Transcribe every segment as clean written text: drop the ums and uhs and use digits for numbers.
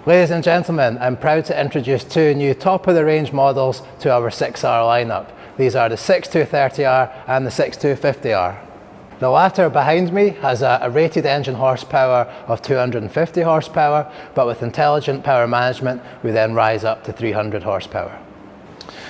Ladies and gentlemen, I'm proud to introduce two new top-of-the-range models to our 6R lineup. These are the 6230R and the 6250R. The latter behind me has a rated engine horsepower of 250 horsepower, but with intelligent power management, we then rise up to 300 horsepower.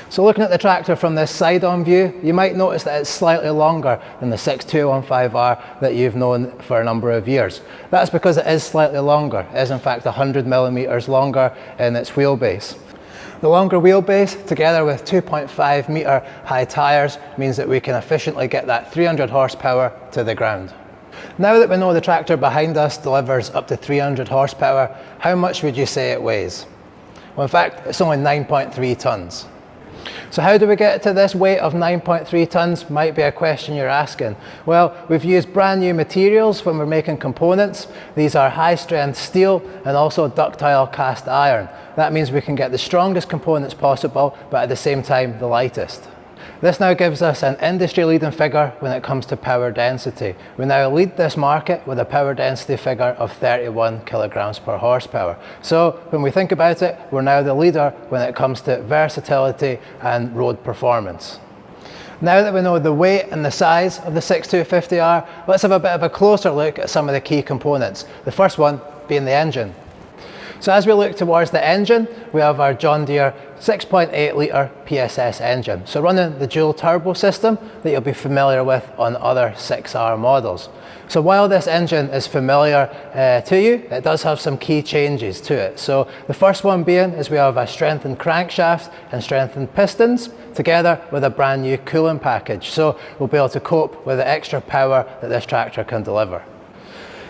So looking at the tractor from this side-on view, you might notice that it's slightly longer than the 6215R that you've known for a number of years. That's because it is slightly longer. It is in fact 100 millimeters longer in its wheelbase. The longer wheelbase, together with 2.5 metre high tyres, means that we can efficiently get that 300 horsepower to the ground. Now that we know the tractor behind us delivers up to 300 horsepower, how much would you say it weighs? Well, in fact, it's only 9.3 tonnes. So how do we get to this weight of 9.3 tonnes might be a question you're asking. Well, we've used brand new materials when we're making components. These are high strength steel and also ductile cast iron. That means we can get the strongest components possible, but at the same time the lightest. This now gives us an industry-leading figure when it comes to power density. We now lead this market with a power density figure of 31 kilograms per horsepower. So when we think about it, we're now the leader when it comes to versatility and road performance. Now that we know the weight and the size of the 6250R, let's have a bit of a closer look at some of the key components. The first one being the engine. So as we look towards the engine, we have our John Deere 6.8 litre PSS engine. So running the dual turbo system that you'll be familiar with on other 6R models. So while this engine is familiar to you, it does have some key changes to it. So the first one being is we have a strengthened crankshaft and strengthened pistons together with a brand new cooling package. So we'll be able to cope with the extra power that this tractor can deliver.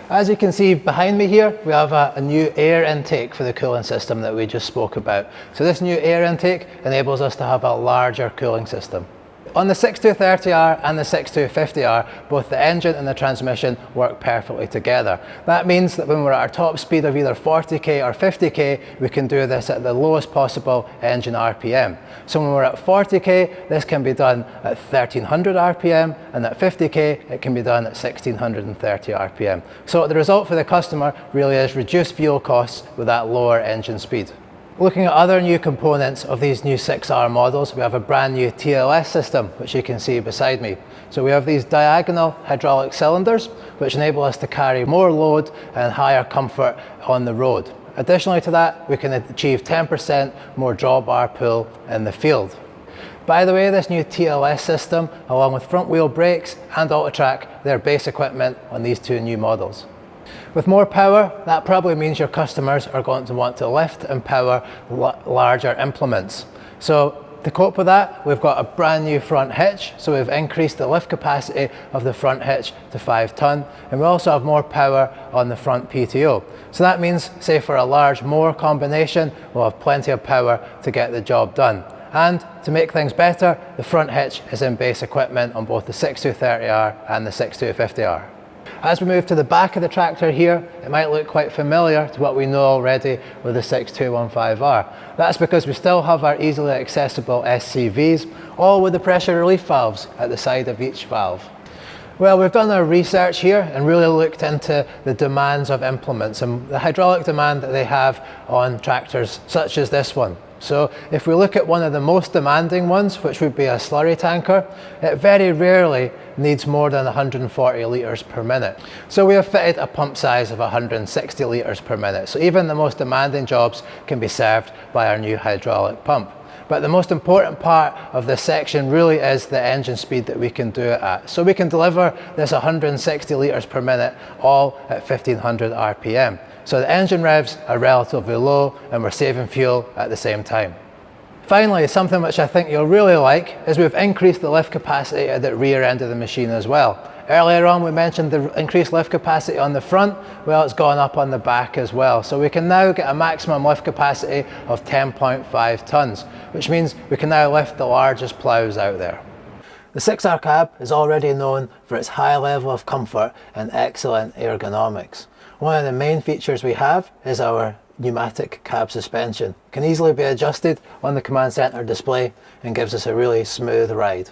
As you can see behind me here, we have a new air intake for the cooling system that we just spoke about. So this new air intake enables us to have a larger cooling system. On the 6230R and the 6250R, both the engine and the transmission work perfectly together. That means that when we're at our top speed of either 40k or 50k, we can do this at the lowest possible engine RPM. So when we're at 40k, this can be done at 1300 RPM, and at 50k, it can be done at 1630 RPM. So the result for the customer really is reduced fuel costs with that lower engine speed. Looking at other new components of these new 6R models, we have a brand new TLS system, which you can see beside me. So we have these diagonal hydraulic cylinders, which enable us to carry more load and higher comfort on the road. Additionally to that, we can achieve 10% more drawbar pull in the field. By the way, this new TLS system, along with front wheel brakes and AutoTrack, they're base equipment on these two new models. With more power, that probably means your customers are going to want to lift and power larger implements. So to cope with that, we've got a brand new front hitch. So we've increased the lift capacity of the front hitch to 5 tonne, and we also have more power on the front PTO. So that means, say for a large mower combination, we'll have plenty of power to get the job done. And to make things better, the front hitch is in base equipment on both the 6230R and the 6250R. As we move to the back of the tractor here, it might look quite familiar to what we know already with the 6215R. That's because we still have our easily accessible SCVs, all with the pressure relief valves at the side of each valve. Well, we've done our research here and really looked into the demands of implements and the hydraulic demand that they have on tractors such as this one. So if we look at one of the most demanding ones, which would be a slurry tanker, it very rarely needs more than 140 litres per minute. So we have fitted a pump size of 160 litres per minute. So even the most demanding jobs can be served by our new hydraulic pump. But the most important part of this section really is the engine speed that we can do it at. So we can deliver this 160 litres per minute all at 1500 RPM. So the engine revs are relatively low and we're saving fuel at the same time. Finally, something which I think you'll really like is we've increased the lift capacity at the rear end of the machine as well. Earlier on we mentioned the increased lift capacity on the front. Well, it's gone up on the back as well. So we can now get a maximum lift capacity of 10.5 tonnes, which means we can now lift the largest ploughs out there. The 6R cab is already known for its high level of comfort and excellent ergonomics. One of the main features we have is our pneumatic cab suspension. It can easily be adjusted on the command center display and gives us a really smooth ride.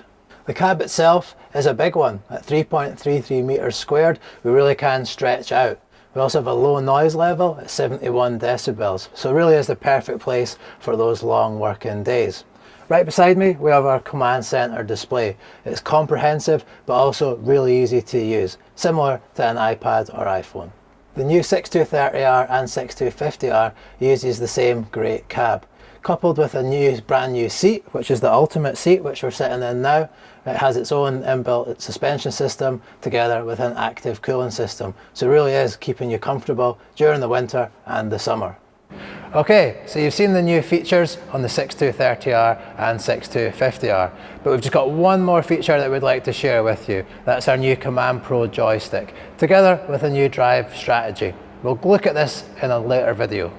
The cab itself is a big one. At 3.33 meters squared, we really can stretch out. We also have a low noise level at 71 decibels, so it really is the perfect place for those long working days. Right beside me, we have our command center display. It's comprehensive, but also really easy to use, similar to an iPad or iPhone. The new 6230R and 6250R uses the same great cab. Coupled with a brand new seat, which is the ultimate seat, which we're sitting in now. It has its own inbuilt suspension system together with an active cooling system. So it really is keeping you comfortable during the winter and the summer. Okay, so you've seen the new features on the 6230R and 6250R, but we've just got one more feature that we'd like to share with you. That's our new Command Pro joystick, together with a new drive strategy. We'll look at this in a later video.